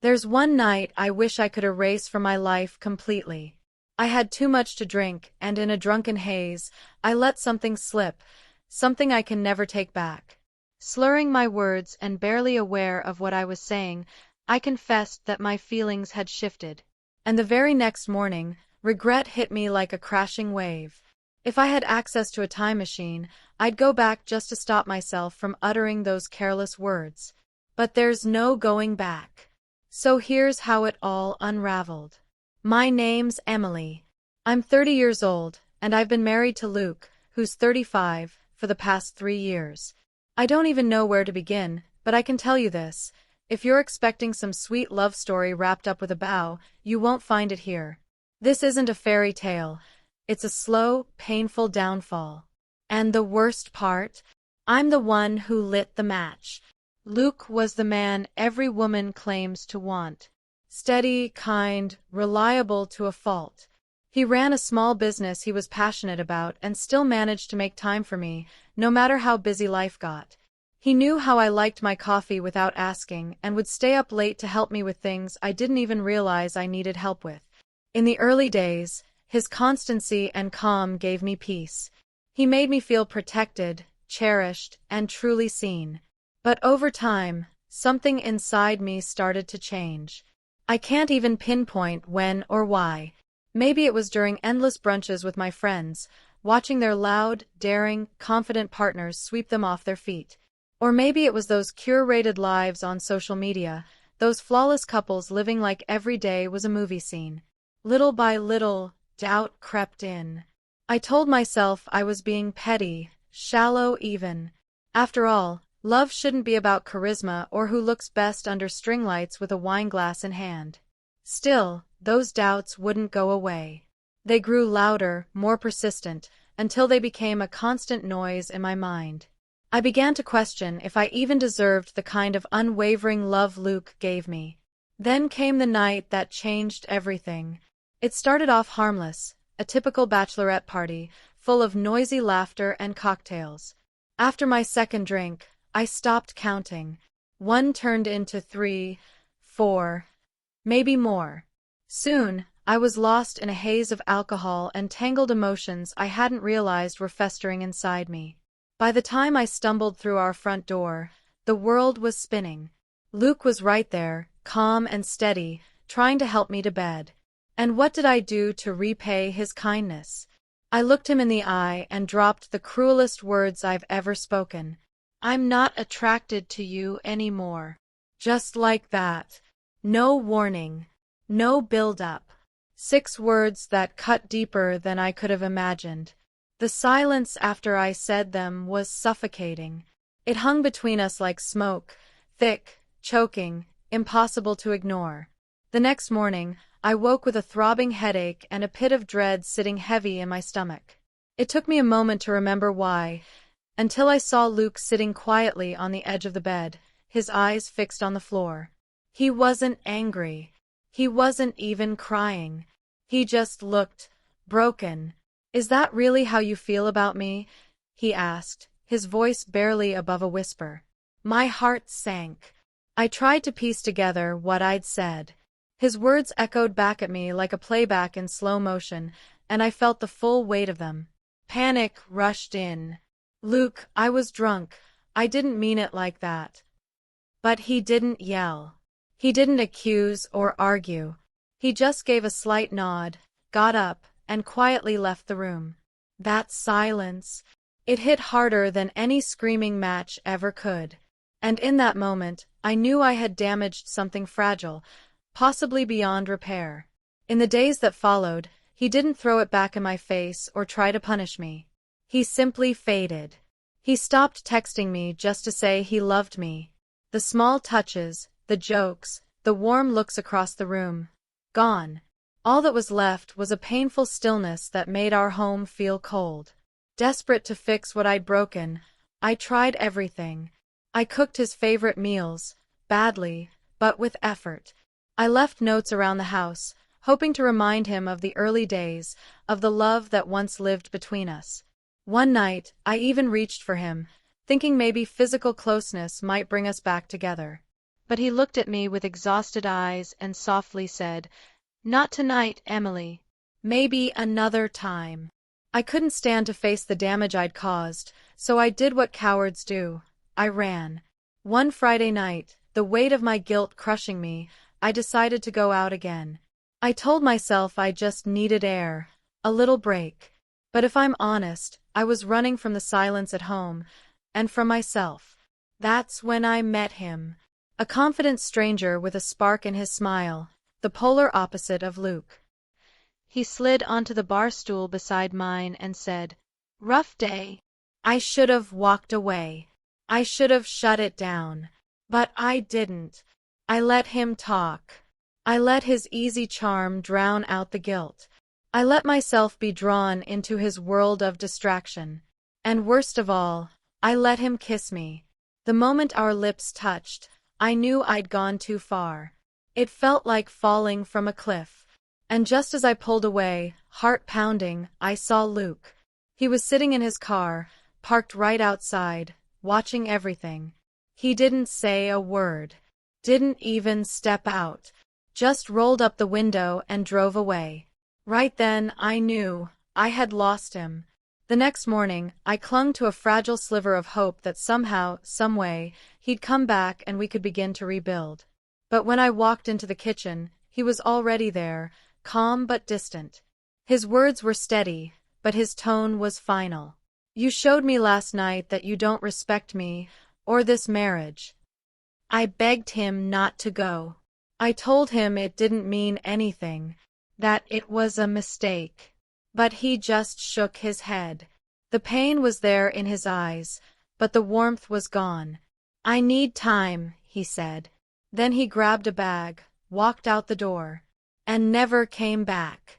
There's one night I wish I could erase from my life completely. I had too much to drink, and in a drunken haze, I let something slip, something I can never take back. Slurring my words and barely aware of what I was saying, I confessed that my feelings had shifted. And the very next morning, regret hit me like a crashing wave. If I had access to a time machine, I'd go back just to stop myself from uttering those careless words. But there's no going back. So here's how it all unraveled. My name's Emily. I'm 30 years old, and I've been married to Luke, who's 35, for the past 3 years. I don't even know where to begin, but I can tell you this. If you're expecting some sweet love story wrapped up with a bow, you won't find it here. This isn't a fairy tale. It's a slow, painful downfall. And the worst part? I'm the one who lit the match. Luke was the man every woman claims to want. Steady, kind, reliable to a fault. He ran a small business he was passionate about and still managed to make time for me, no matter how busy life got. He knew how I liked my coffee without asking and would stay up late to help me with things I didn't even realize I needed help with. In the early days, his constancy and calm gave me peace. He made me feel protected, cherished, and truly seen. But over time, something inside me started to change. I can't even pinpoint when or why. Maybe it was during endless brunches with my friends, watching their loud, daring, confident partners sweep them off their feet. Or maybe it was those curated lives on social media, those flawless couples living like every day was a movie scene. Little by little, doubt crept in. I told myself I was being petty, shallow even. After all, love shouldn't be about charisma or who looks best under string lights with a wine glass in hand. Still, those doubts wouldn't go away. They grew louder, more persistent, until they became a constant noise in my mind. I began to question if I even deserved the kind of unwavering love Luke gave me. Then came the night that changed everything. It started off harmless, a typical bachelorette party, full of noisy laughter and cocktails. After my second drink, I stopped counting. 1 turned into 3, 4, maybe more. Soon, I was lost in a haze of alcohol and tangled emotions I hadn't realized were festering inside me. By the time I stumbled through our front door, the world was spinning. Luke was right there, calm and steady, trying to help me to bed. And what did I do to repay his kindness? I looked him in the eye and dropped the cruelest words I've ever spoken. I'm not attracted to you anymore. Just like that. No warning. No build-up. 6 words that cut deeper than I could have imagined. The silence after I said them was suffocating. It hung between us like smoke, thick, choking, impossible to ignore. The next morning, I woke with a throbbing headache and a pit of dread sitting heavy in my stomach. It took me a moment to remember why, until I saw Luke sitting quietly on the edge of the bed, his eyes fixed on the floor. He wasn't angry. He wasn't even crying. He just looked broken. "Is that really how you feel about me?" he asked, his voice barely above a whisper. My heart sank. I tried to piece together what I'd said. His words echoed back at me like a playback in slow motion, and I felt the full weight of them. Panic rushed in. "Luke, I was drunk. I didn't mean it like that." But he didn't yell. He didn't accuse or argue. He just gave a slight nod, got up, and quietly left the room. That silence, it hit harder than any screaming match ever could. And in that moment, I knew I had damaged something fragile, possibly beyond repair. In the days that followed, he didn't throw it back in my face or try to punish me. He simply faded. He stopped texting me just to say he loved me. The small touches, the jokes, the warm looks across the room. Gone. All that was left was a painful stillness that made our home feel cold. Desperate to fix what I'd broken, I tried everything. I cooked his favorite meals, badly, but with effort. I left notes around the house, hoping to remind him of the early days, of the love that once lived between us. One night, I even reached for him, thinking maybe physical closeness might bring us back together. But he looked at me with exhausted eyes and softly said, "Not tonight, Emily. Maybe another time." I couldn't stand to face the damage I'd caused, so I did what cowards do. I ran. One Friday night, the weight of my guilt crushing me, I decided to go out again. I told myself I just needed air, a little break. But if I'm honest, I was running from the silence at home, and from myself. That's when I met him. A confident stranger with a spark in his smile, the polar opposite of Luke. He slid onto the bar stool beside mine and said, "Rough day." I should have walked away. I should have shut it down. But I didn't. I let him talk. I let his easy charm drown out the guilt. I let myself be drawn into his world of distraction. And worst of all, I let him kiss me. The moment our lips touched, I knew I'd gone too far. It felt like falling from a cliff. And just as I pulled away, heart pounding, I saw Luke. He was sitting in his car, parked right outside, watching everything. He didn't say a word. Didn't even step out. Just rolled up the window and drove away. Right then, I knew I had lost him. The next morning, I clung to a fragile sliver of hope that somehow, someway, he'd come back and we could begin to rebuild. But when I walked into the kitchen, he was already there, calm but distant. His words were steady, but his tone was final. "You showed me last night that you don't respect me, or this marriage." I begged him not to go. I told him it didn't mean anything, that it was a mistake. But he just shook his head. The pain was there in his eyes, but the warmth was gone. "I need time," he said. Then he grabbed a bag, walked out the door, and never came back.